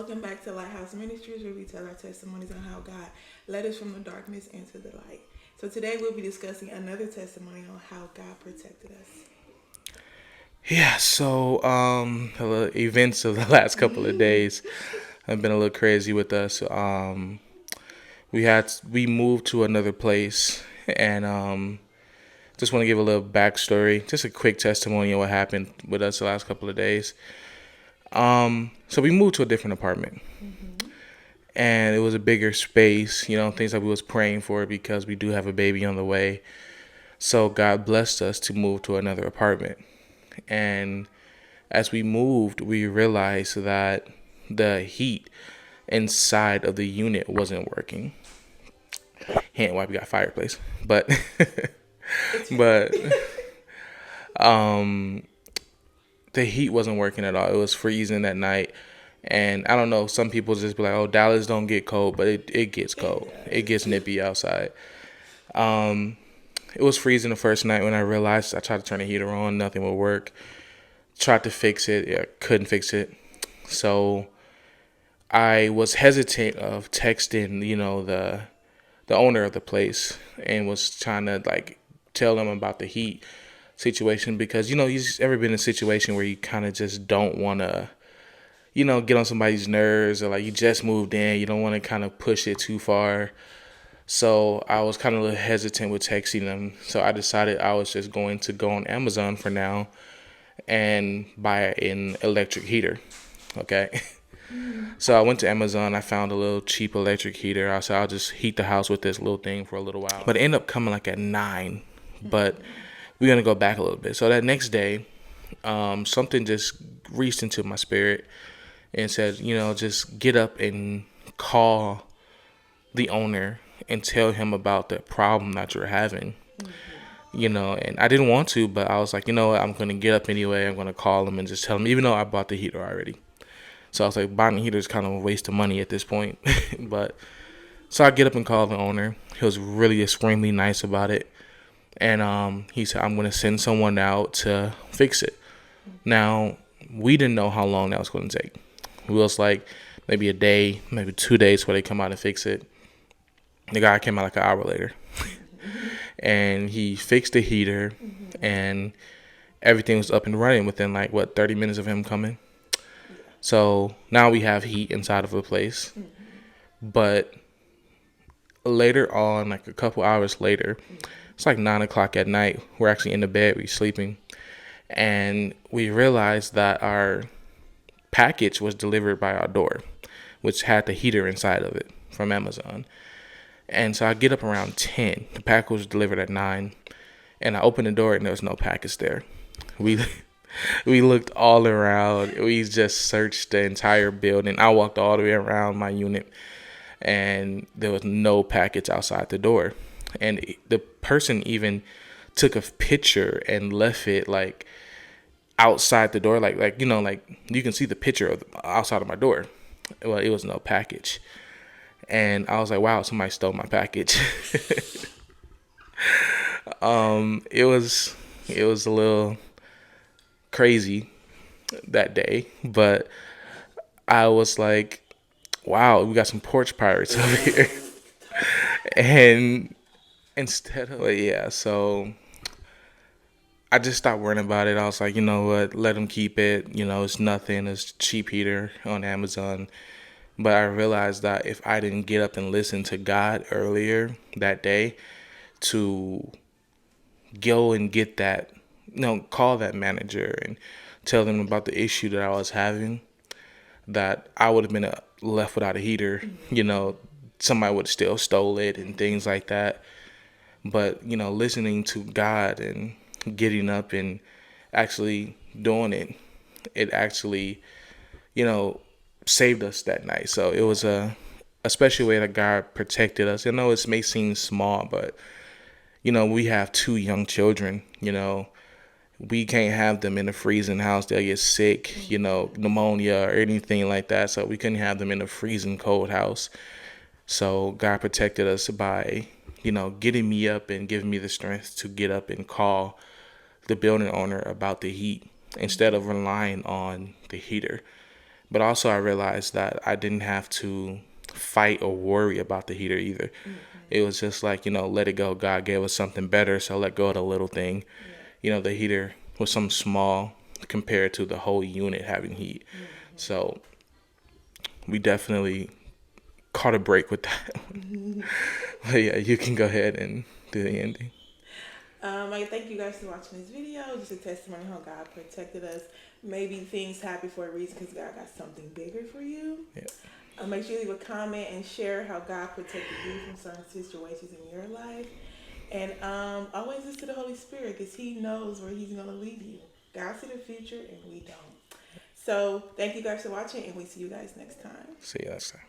welcome back to Lighthouse Ministries, where we tell our testimonies on how God led us from the darkness into the light. So today we'll be discussing another testimony on how God protected us. Yeah, so the events of the last couple of days have been a little crazy with us. We moved to another place, and just want to give a little backstory, just a quick testimony of what happened with us the last couple of days. So we moved to a different apartment, and it was a bigger space. Things that we was praying for because we do have a baby on the way. So God blessed us to move to another apartment. And as we moved, we realized that the heat inside of the unit wasn't working. Hence why we got fireplace. But but the heat wasn't working at all. It was freezing that night. And I don't know, some people just be like, oh, Dallas don't get cold, but it gets cold. It gets nippy outside. It was freezing the first night when I realized. I tried to turn the heater on, nothing would work. Tried to fix it, yeah, couldn't fix it. So I was hesitant of texting, the owner of the place, and was trying to tell them about the heat situation because you've ever been in a situation where you kind of just don't want to get on somebody's nerves, or you just moved in, you don't want to kind of push it too far. So I was kind of a little hesitant with texting them. So I decided I was just going to go on Amazon for now and buy an electric heater. Okay. So I went to Amazon. I found a little cheap electric heater. I said I'll just heat the house with this little thing for a little while. But it ended up coming at 9. But we're going to go back a little bit. So that next day, something just reached into my spirit and said, just get up and call the owner and tell him about the problem that you're having. And I didn't want to, but I was like, what, I'm going to get up anyway. I'm going to call him and just tell him, even though I bought the heater already. So I was like, buying the heater is kind of a waste of money at this point. But so I get up and call the owner. He was really extremely nice about it. And he said, I'm going to send someone out to fix it. Now, we didn't know how long that was going to take. It was maybe a day, maybe 2 days before they come out and fix it. The guy came out an hour later. And he fixed the heater, and everything was up and running within 30 minutes of him coming. So now we have heat inside of the place. But later on, a couple hours later, it's 9 o'clock at night. We're actually in the bed, we're sleeping. And we realized that our package was delivered by our door, which had the heater inside of it from Amazon. And so I get up around 10. The package was delivered at 9. And I opened the door and there was no package there. We looked all around. We just searched the entire building. I walked all the way around my unit and there was no package outside the door. And the person even took a picture and left it outside the door. You can see the picture of outside of my door. Well, it was no package. And I was like, wow, somebody stole my package. It was a little crazy that day, but I was like, wow, we got some porch pirates over here. And so I just stopped worrying about it. I was like, you know what, let them keep it. It's nothing. It's cheap heater on Amazon. But I realized that if I didn't get up and listen to God earlier that day to go and get that, call that manager and tell them about the issue that I was having, that I would have been left without a heater. Somebody would have still stole it and things like that. But, listening to God and getting up and actually doing it, it actually, saved us that night. So it was a special way that God protected us. I know it may seem small, but we have 2 young children. We can't have them in a freezing house. They'll get sick, pneumonia or anything like that. So we couldn't have them in a freezing cold house. So God protected us by getting me up and giving me the strength to get up and call the building owner about the heat instead of relying on the heater. But also I realized that I didn't have to fight or worry about the heater either. It was just like, let it go. God gave us something better, so let go of the little thing. The heater was something small compared to the whole unit having heat. So we definitely caught a break with that. But yeah, you can go ahead and do the ending. I thank you guys for watching this video. Just a testimony how God protected us. Maybe things happen for a reason because God got something bigger for you. Yeah. Make sure you leave a comment and share how God protected you from certain situations in your life. And always listen to the Holy Spirit because He knows where He's going to lead you. God sees the future and we don't. So thank you guys for watching, and we see you guys next time. See you next time.